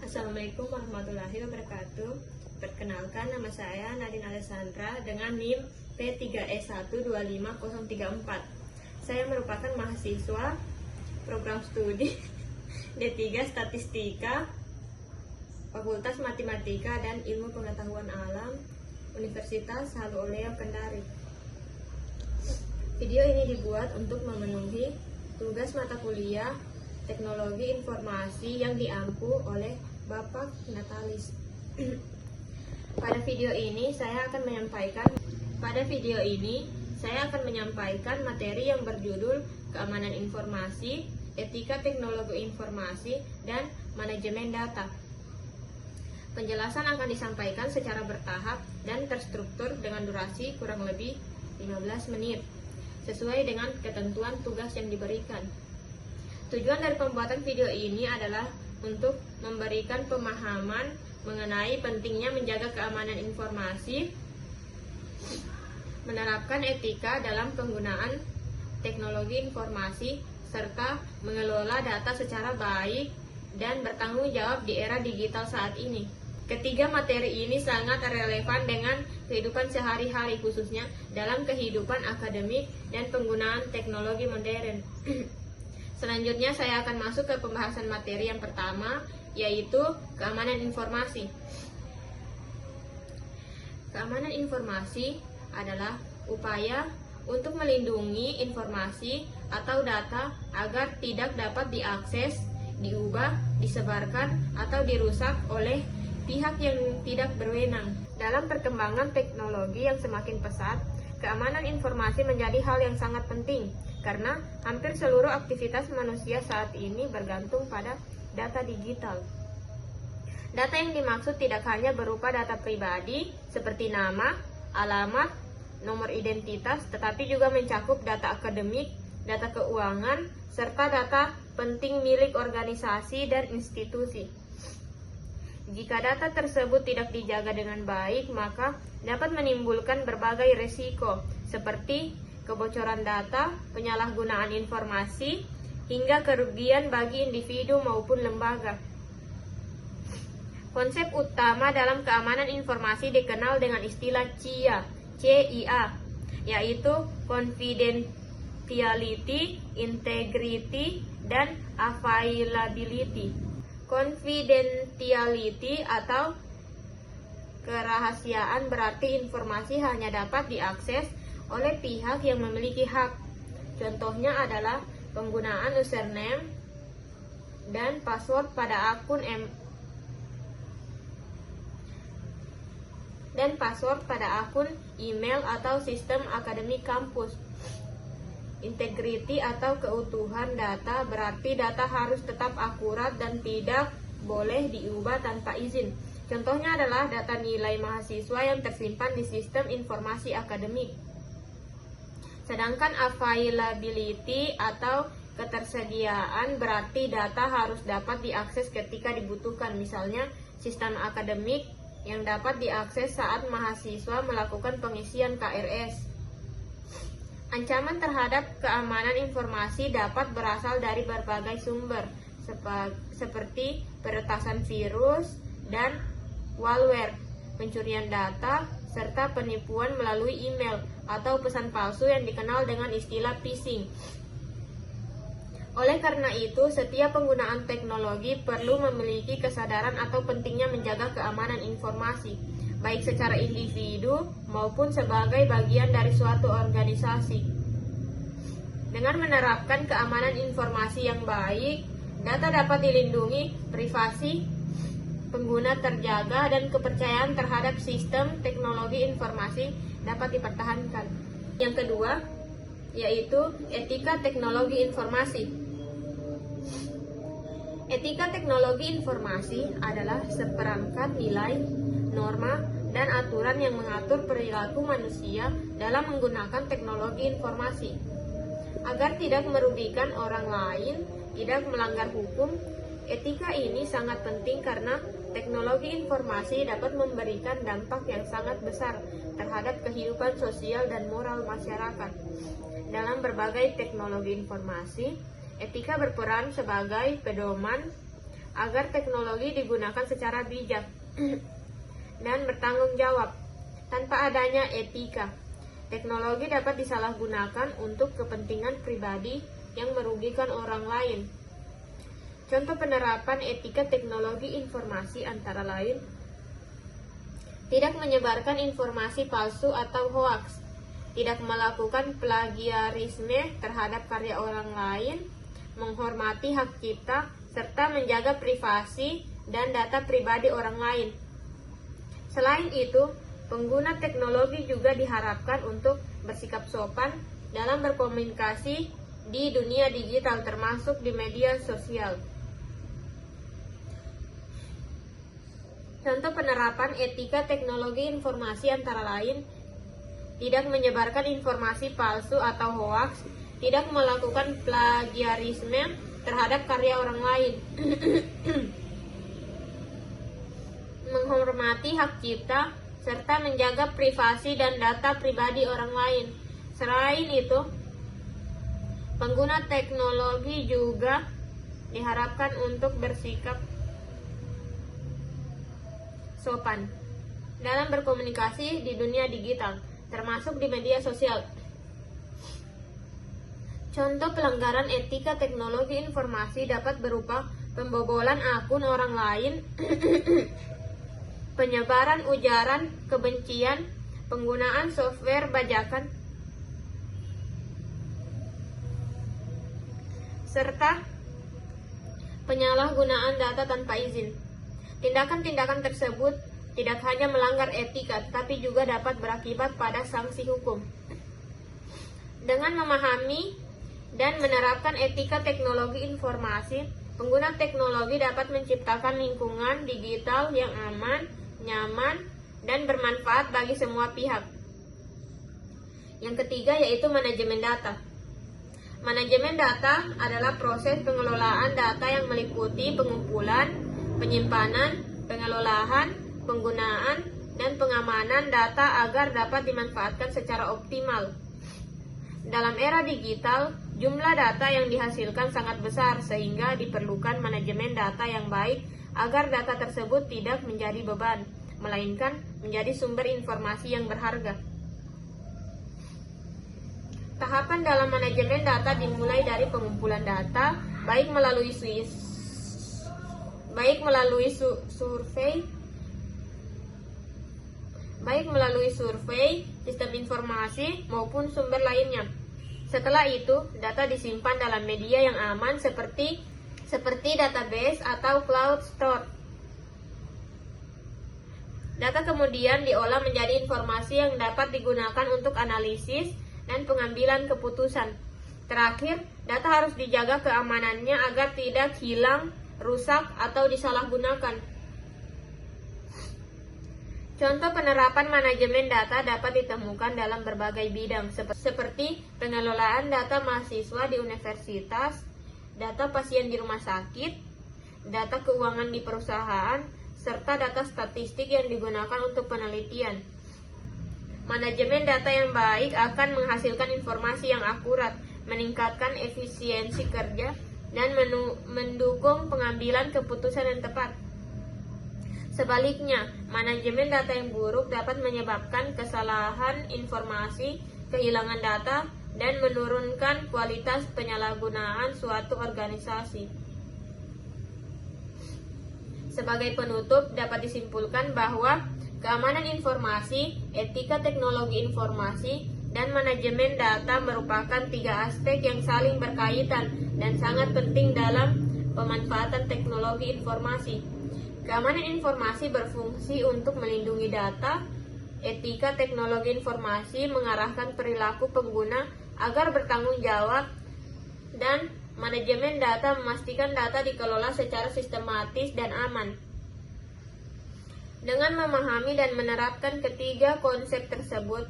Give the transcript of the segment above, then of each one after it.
Assalamualaikum warahmatullahi wabarakatuh. Perkenalkan, nama saya Nadine Alessandra dengan NIM P3E1250034. Saya merupakan mahasiswa program studi D3 Statistika Fakultas Matematika dan Ilmu Pengetahuan Alam Universitas Halu Oleo Kendari. Video ini dibuat untuk memenuhi tugas mata kuliah Teknologi Informasi yang diampu oleh Bapak Natalis. Pada video ini saya akan menyampaikan materi yang berjudul Keamanan Informasi, Etika Teknologi Informasi, dan Manajemen Data. Penjelasan akan disampaikan secara bertahap dan terstruktur dengan durasi kurang lebih 15 menit, sesuai dengan ketentuan tugas yang diberikan. Tujuan dari pembuatan video ini adalah untuk memberikan pemahaman mengenai pentingnya menjaga keamanan informasi, menerapkan etika dalam penggunaan teknologi informasi, serta mengelola data secara baik dan bertanggung jawab di era digital saat ini. Ketiga materi ini sangat relevan dengan kehidupan sehari-hari, khususnya dalam kehidupan akademik dan penggunaan teknologi modern. Selanjutnya saya akan masuk ke pembahasan materi yang pertama, yaitu keamanan informasi. Keamanan informasi adalah upaya untuk melindungi informasi atau data agar tidak dapat diakses, diubah, disebarkan, atau dirusak oleh pihak yang tidak berwenang. Dalam perkembangan teknologi yang semakin pesat, keamanan informasi menjadi hal yang sangat penting karena hampir seluruh aktivitas manusia saat ini bergantung pada data digital. Data yang dimaksud tidak hanya berupa data pribadi seperti nama, alamat, nomor identitas, tetapi juga mencakup data akademik, data keuangan, serta data penting milik organisasi dan institusi. Jika data tersebut tidak dijaga dengan baik, maka dapat menimbulkan berbagai risiko seperti kebocoran data, penyalahgunaan informasi, hingga kerugian bagi individu maupun lembaga. Konsep utama dalam keamanan informasi dikenal dengan istilah CIA, yaitu confidentiality, integrity, dan availability. Confidentiality atau kerahasiaan berarti informasi hanya dapat diakses oleh pihak yang memiliki hak. Contohnya adalah penggunaan username dan password pada akun email atau sistem akademik kampus. Integrity atau keutuhan data berarti data harus tetap akurat dan tidak boleh diubah tanpa izin. Contohnya adalah data nilai mahasiswa yang tersimpan di sistem informasi akademik. Sedangkan availability atau ketersediaan berarti data harus dapat diakses ketika dibutuhkan, misalnya sistem akademik yang dapat diakses saat mahasiswa melakukan pengisian KRS. Ancaman terhadap keamanan informasi dapat berasal dari berbagai sumber, seperti peretasan virus dan malware, pencurian data, serta penipuan melalui email atau pesan palsu yang dikenal dengan istilah phishing. Oleh karena itu, setiap penggunaan teknologi perlu memiliki kesadaran atau pentingnya menjaga keamanan informasi, baik secara individu maupun sebagai bagian dari suatu organisasi. Dengan menerapkan keamanan informasi yang baik, data dapat dilindungi, privasi pengguna terjaga, dan kepercayaan terhadap sistem teknologi informasi dapat dipertahankan. Yang kedua, yaitu etika teknologi informasi. Etika teknologi informasi adalah seperangkat nilai, norma, dan aturan yang mengatur perilaku manusia dalam menggunakan teknologi informasi. Agar tidak merugikan orang lain, tidak melanggar hukum, etika ini sangat penting karena teknologi informasi dapat memberikan dampak yang sangat besar terhadap kehidupan sosial dan moral masyarakat. Dalam berbagai teknologi informasi, etika berperan sebagai pedoman agar teknologi digunakan secara bijak dan bertanggung jawab. Tanpa adanya etika, teknologi dapat disalahgunakan untuk kepentingan pribadi yang merugikan orang lain. Contoh penerapan etika teknologi informasi antara lain: tidak menyebarkan informasi palsu atau hoaks, tidak melakukan plagiarisme terhadap karya orang lain, menghormati hak cipta, serta menjaga privasi dan data pribadi orang lain. Selain itu, pengguna teknologi juga diharapkan untuk bersikap sopan dalam berkomunikasi di dunia digital, termasuk di media sosial. Contoh penerapan etika teknologi informasi antara lain: tidak menyebarkan informasi palsu atau hoaks, tidak melakukan plagiarisme terhadap karya orang lain, menghormati hak cipta, serta menjaga privasi dan data pribadi orang lain. Selain itu, pengguna teknologi juga diharapkan untuk bersikap sopan dalam berkomunikasi di dunia digital, termasuk di media sosial. Contoh pelanggaran etika teknologi informasi dapat berupa pembobolan akun orang lain, penyebaran ujaran kebencian, penggunaan software bajakan, serta penyalahgunaan data tanpa izin. Tindakan-tindakan tersebut tidak hanya melanggar etika, tapi juga dapat berakibat pada sanksi hukum. Dengan memahami dan menerapkan etika teknologi informasi, pengguna teknologi dapat menciptakan lingkungan digital yang aman, nyaman, dan bermanfaat bagi semua pihak. Yang ketiga yaitu manajemen data. Manajemen data adalah proses pengelolaan data yang meliputi pengumpulan, penyimpanan, pengelolaan, penggunaan, dan pengamanan data agar dapat dimanfaatkan secara optimal. Dalam era digital, jumlah data yang dihasilkan sangat besar sehingga diperlukan manajemen data yang baik agar data tersebut tidak menjadi beban, melainkan menjadi sumber informasi yang berharga. Tahapan dalam manajemen data dimulai dari pengumpulan data, baik melalui survei, sistem informasi, maupun sumber lainnya. Setelah itu, data disimpan dalam media yang aman seperti database atau cloud store. Data kemudian diolah menjadi informasi yang dapat digunakan untuk analisis dan pengambilan keputusan. Terakhir, data harus dijaga keamanannya agar tidak hilang, rusak, atau disalahgunakan. Contoh penerapan manajemen data dapat ditemukan dalam berbagai bidang seperti pengelolaan data mahasiswa di universitas, data pasien di rumah sakit, data keuangan di perusahaan, serta data statistik yang digunakan untuk penelitian. Manajemen data yang baik akan menghasilkan informasi yang akurat, meningkatkan efisiensi kerja, dan mendukung pengambilan keputusan yang tepat. Sebaliknya, manajemen data yang buruk dapat menyebabkan kesalahan informasi, kehilangan data, dan menurunkan kualitas penyalahgunaan suatu organisasi. Sebagai penutup, dapat disimpulkan bahwa keamanan informasi, etika teknologi informasi, dan manajemen data merupakan 3 aspek yang saling berkaitan dan sangat penting dalam pemanfaatan teknologi informasi. Keamanan informasi berfungsi untuk melindungi data, etika teknologi informasi mengarahkan perilaku pengguna agar bertanggung jawab, dan manajemen data memastikan data dikelola secara sistematis dan aman. Dengan memahami dan menerapkan ketiga konsep tersebut,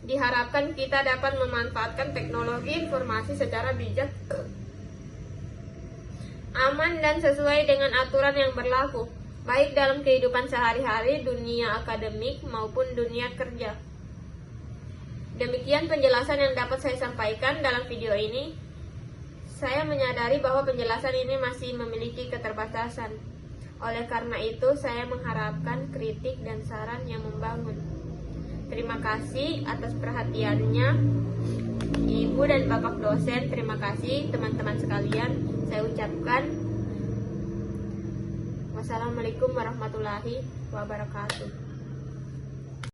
diharapkan kita dapat memanfaatkan teknologi informasi secara bijak, aman, dan sesuai dengan aturan yang berlaku, baik dalam kehidupan sehari-hari, dunia akademik, maupun dunia kerja. Demikian penjelasan yang dapat saya sampaikan dalam video ini. Saya menyadari bahwa penjelasan ini masih memiliki keterbatasan. Oleh karena itu, saya mengharapkan kritik dan saran yang membangun. Terima kasih atas perhatiannya, Ibu dan Bapak dosen. Terima kasih teman-teman sekalian. Saya ucapkan wassalamualaikum warahmatullahi wabarakatuh.